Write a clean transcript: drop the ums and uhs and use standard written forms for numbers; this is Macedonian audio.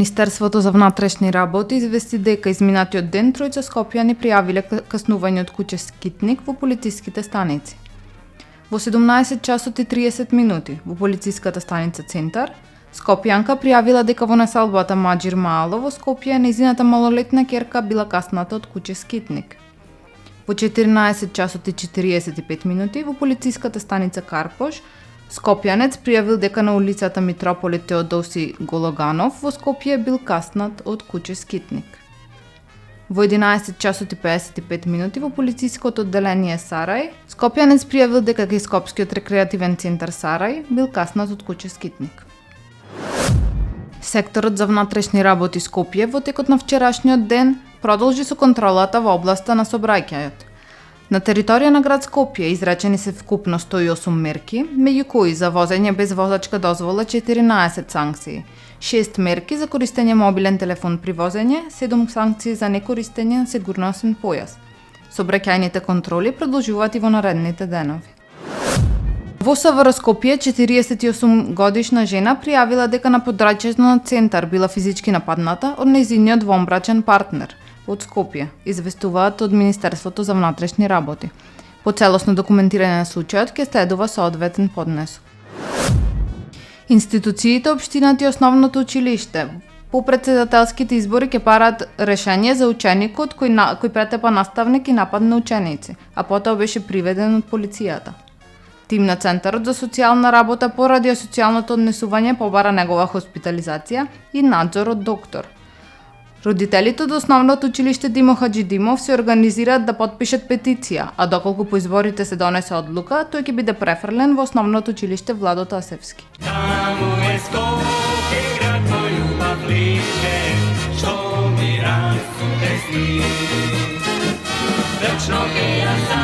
Министерството за внатрешни работи извести дека изминатиот ден тројца скопјани пријавиле каснување од куќе Скитник во полициските станици. Во 17 часот и 30 минути во полициската станица Центар, скопјанка пријавила дека во населбата Маџир Маало во Скопје нејзината малолетна ќерка била касната од куќе Скитник. Во 14 часот и 45 минути во полициската станица Карпош, скопјанец пријавил дека на улицата Митрополит Теодоси Гологанов во Скопје бил каснат од куќе Скитник. Во 11 часот и 55 минути во полициското одделение Сарај, скопјанец пријавил дека кај Скопскиот рекреативен центар Сарај бил каснат од куќе Скитник. Секторот за внатрешни работи Скопје во текот на вчерашниот ден продолжи со контролата во областа на сообраќајот. На територија на град Скопје изречени се вкупно 108 мерки, меѓу кои за возење без возачка дозвола 14 санкции, 6 мерки за користење мобилен телефон при возење, 7 санкции за некористење на сигурносен појас. Сообраќајните контроли продолжуваат и во наредните денови. Во СВР Скопје 48 годишна жена пријавила дека на подрачјето на Центар била физички нападната од нејзиниот вонбрачен партнер од Скопје, известуваат од Министерството за внатрешни работи. По целосно документирање на случајот ќе следува соодветен поднесок. Институциите, општината и основното училиште по претседателските избори ќе парат решение за ученикот кој претепа наставник и нападна ученици, а потоа беше приведен од полицијата. Тим на Центарот за социјална работа поради социјалното однесување побара негова хоспитализација и надзор од доктор. Родителите од основното училиште Димо Хаџидимов се организираат да потпишат петиција, а доколку по изборите се донесе одлука, тој ќе биде префрлен во основното училиште Владо Тасевски. Таму е Скопје, град мој љубав лише, што ми расуте сни. Вечно ќе ја